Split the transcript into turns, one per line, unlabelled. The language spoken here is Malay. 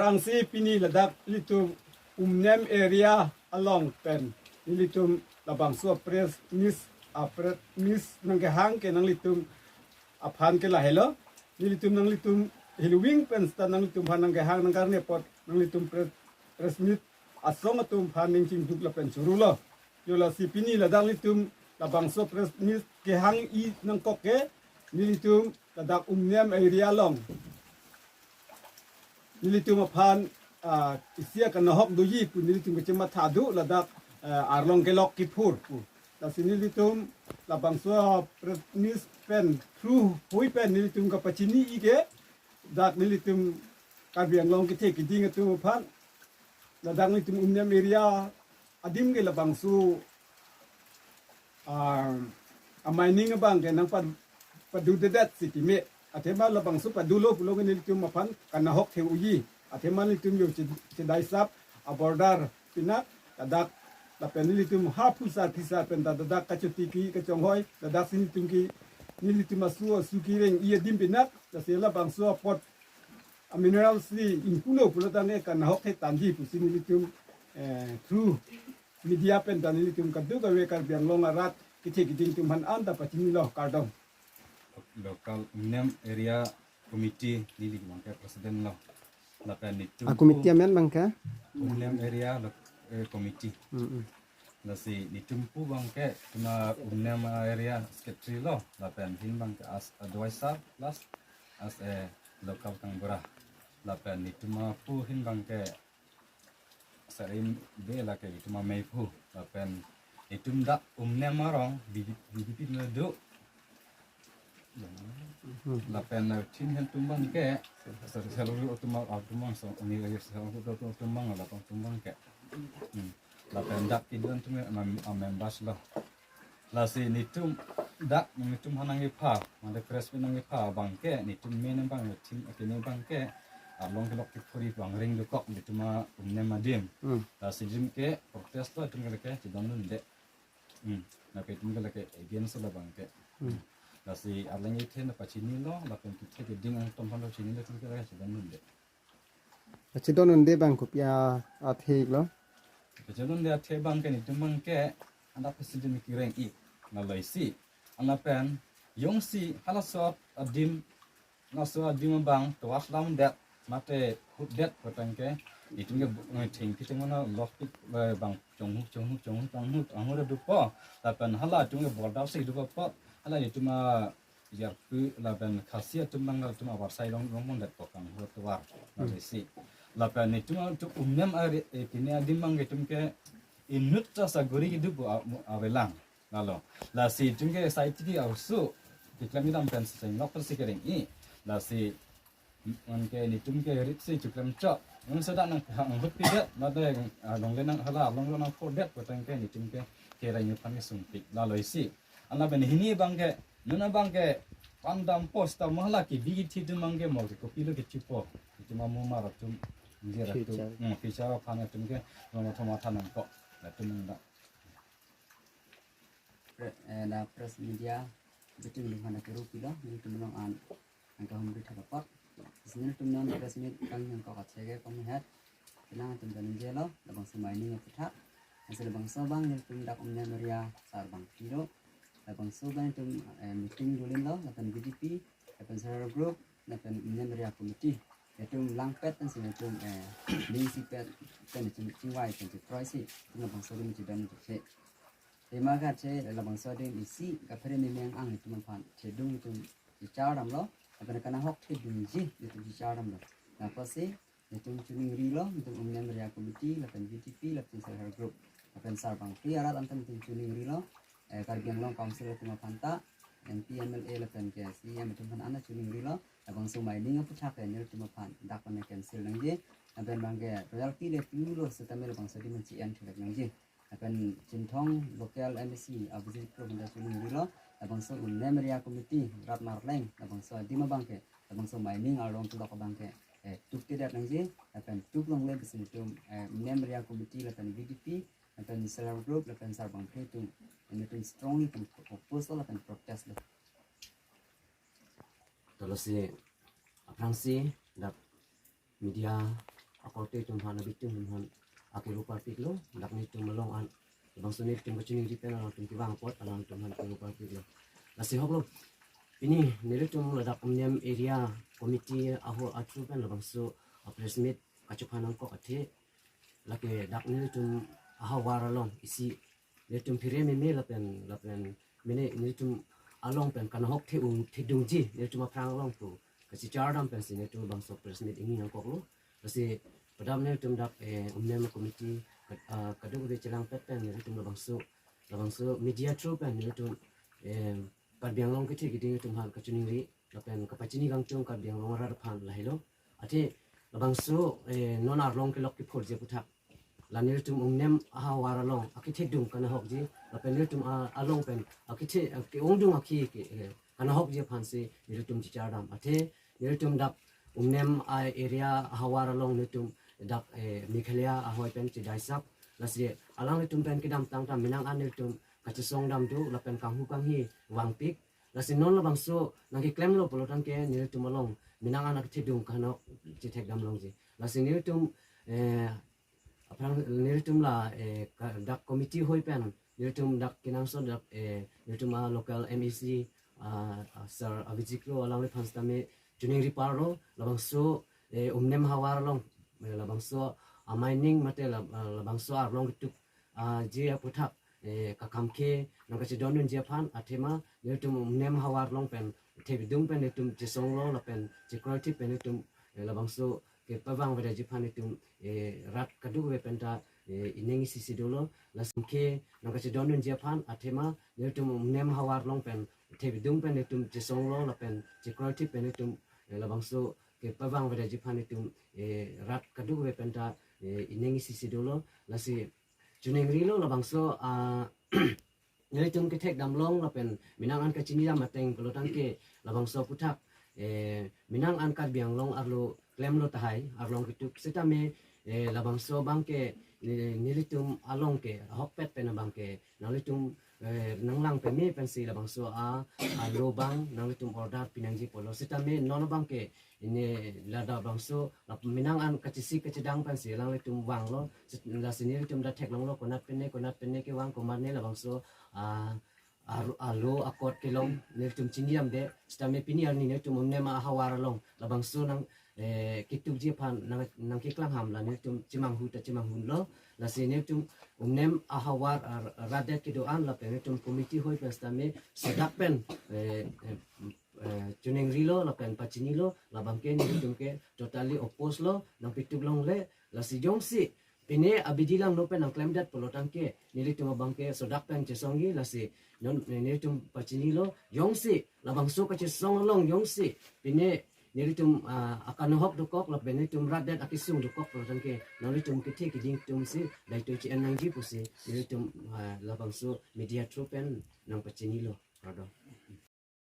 Fransi pini ladak litum umnem area along pen litum labang so pres mis nanggehang ke nang litum aphan ke lahelo litum nang litum hiluwing pen sta nang litum han nanggehang nang karne pot nang litum pres mit asong atum phan ning ching duk la pen surulo yola si pini ladak litum labang so pres mis gehang I nang koke litum ladak umnem area long nilitum aphan isia kan hok duyi pun nilitum ke cemat thadu ladak arlong kelok kipur la sinilitum la bangso prenis pen through hui pen nilitum ka pachini ige dak nilitum kabiang long kite kiding tu aphan ladak nilitum umnyam area adim ge la bangsu a mining bang ke nang padu dedat sitime atema labang su padulo pulo nilitum aphan kana hok the uyi atema nilitum yo chidai sap a border pinak dadak la penilitum hapusa tisa pen dadak kachuti ki kachonghoi dadak sinitum ki nilitum asu suki reng ia dim pinak la sela bang su pot a mineral si impuno pulo tane kana hok the tanji pusinilitum through media pen tanilitum kadu gawe kar biang long arat kiche kiding tum han anda pachini lo kardong
local umnem area committee nili mangke presiden lo lapan itu
committee amen bangka
umnem area committee la si nitumpu bangke cuma umnem area secretary lo lapan hin bangke as advisor plus as a local kangbura lapan nituma pu hin bangke sarim be la ke ituma meipu lapan itum dak umnem marong bibip ngedu lapen tin hen tumbang ke selalu otomak so ni selalu tumbang lapang tumbang ke lapen dak tidun tu members lah lasi nitum dak nitum hanangi pa ada crash menangi pa bangke nitum menen bang tin akini bangke along kelok tikuri bang ring dukok nituma umne madim lasi jim ke protest tu tum ke tidun de na pe tum ke against la bangke lasi arlang itu na pachini lo lapen kita ke ding ang tompan lo chini lo tumke la sedan nunde
chidon unde bang kopya athik lo
kejalun dia the bang ke ni tumang ke anda presiden ki reng I na laisi ana pen yong si hala so adim na so adim bang to aslam dat mate hut dat patang ke itu nge ting kita mana lock bang chong bang hut dupo lapen hala tu nge bordaw si dupo pot ala itu mah biar ke laban khasiat tumang tuma warsai long dat pokang hotwar nasi laban itu mah tu umnem are kini adimang getum ke inut sa gori hidup awelang lalo lasi tumke site ki ausu iklam idam pen sing lokal sikering I lasi onke ni tumke ritsi chuklam cha un sada nang hut pidat nada long lenang hala long long fordet potang ke ni tumke kera nyu kami sumpik lalo isi ana ben hini bangke nuna bangke pandam posta mahla ki bigi tu mangge mol ko pilo ke chipo itu mamu maratum ngira tu fichara phana tumke nomo thoma thanam ko la tumda
la press media betul dengan nak pilo ni tumnong an angka humri thapap sini tumnong press media kang yang ko kachege komihat ilang tumdan jelo labang semai ni ngapitha asal bang sabang ni tumdak umnya meria sar bang pilo lapang soban itu meeting dulin lo lapang BDP lapang server group lapang media committee itu langpet dan sini itu lisi pet kan itu cingwai kan itu price itu lapang soban itu dan itu tema kan ce lapang soban isi kapere memang ang itu mempan cedung itu dicaram lo lapang kana hok cedung ji itu dicaram lo apa sih itu cuning rilo itu media committee lapang BDP lapang server group lapang sarbang tiara antam itu cuning rilo karbiang long council kuma panta MP MLA la pen ke si am tum han ana chuning rilo abang sumai ning pu thak ne tum pan dak pan cancel nang je aben bangge royalty le piulo setamel bang sadi men ci en thak nang je aben cinthong local embassy abisi pro banda chuning rilo abang so memoria committee rat marleng abang so dima bangke abang sumai ning arong tu lok bangke tuk te dat nang je aben tuk long le bisin tum memoria committee la pen BDP aben seller group la pen sarbang pe tu and it is strongly proposal and protest.
Kalau si Fransi dap media akote tum han bitum han akiru partik lo dak ni tum long an bang suni tum bacini dipen alang tum kiwang pot alang tum han akiru partik lo nasi hok lo ini nire tum ladak umniam area committee aho atu kan bang su presmit kacupanan ko ate lake dak nire tum aha waralong isi nire tum pire me lapen mene nire tum along pen kan hok the dungji nire tum aprang long tu kasi chardam pen sine tum bang su presmit ingi yang ko lo kasi padam nire tum dak umniam committee kadu be celang pen nire tum bang su media tru pen nire tum kat biang long kiti kiti tum hal kacuning ri lapen kapacini gang chung kat biang long rar phan lahilo ate labang su non ar long ke lok ki phor je puthak lanir tum umnem aha wara long akithe dung kana hok ji lapen nir tum along pen akithe ke ongdung akhi ke kana hok je phan se nir tum chi chardam ate nir tum dak umnem area aha wara long nir tum dak mikhalia ahoy pen chi daisap lasri alang nir tum pen kidam tang tam minang an nir tum kacusong dam tu lapen kanghu kanghi wang pik lasi non la bangso nagi claim lo polotan ke nil tum along minang anak tidung kana cithek dam long ji lasi nil tum aprang nil tum la dak committee hoi pen nil tum dak kinang so dak nil tum local MEC sir avijikro alang le phanstame juning riparo la bangso umnem hawar long la bangso mining mate la bangso arlong tuk ji puthak kakamke nangkasi donun Japan atema netum nem hawar long pen tebidung pen netum jesong long la pen security pen netum labangso ke pawang pada Japan netum rat kadu we penta inengi sisi dolo lasimke nangkasi donun Japan atema netum nem hawar long pen tebidung pen netum jesong long la pen security pen netum labangso ke pawang pada Japan netum rat kadu we penta inengi sisi dolo lasi juning rilo la bangso nyari tum ke tek dam long la pen minang an ka chini da mateng pelotan ke la bangso puthak minang an ka biang long arlo klem lo tahai arlong kituk seta me la bangso bang ke nilitum along ke hokpet pen bang ke nalitum nanglang pe me pen si la bangso alo bang nalitum order pinangji polo seta me non bang ke ini lada bangso la minang an kacisi kacedang pan si lang litum wang lo la sini litum da tek long lo konat penne ke wang komarne la bangso alo akot ke long litum chiniam de stame piniar ni litum umne ma hawara long la bangso nang kituk je pan nang kiklang ham la litum chimang hun lo la sini litum umnem ahawar radet ke doan la pen litum committee hoi pen stame sedak pen juning rilo la pen pachini lo la bangke ni tumke totally oppose lo nang pituk long le la si jong si pine abidilang no pen nang claim dat polotan ke nili tum bangke sodak pen chesongi la si non nili tum pachini lo yong si la bangso ka chesong long yong si pine nili tum akan hok dokok la pen tum radat akisung dokok polotan ke nali tum ke ki ding tum si dai to chi nang ji pusi nili tum la bangso media tropen nang pachini lo rado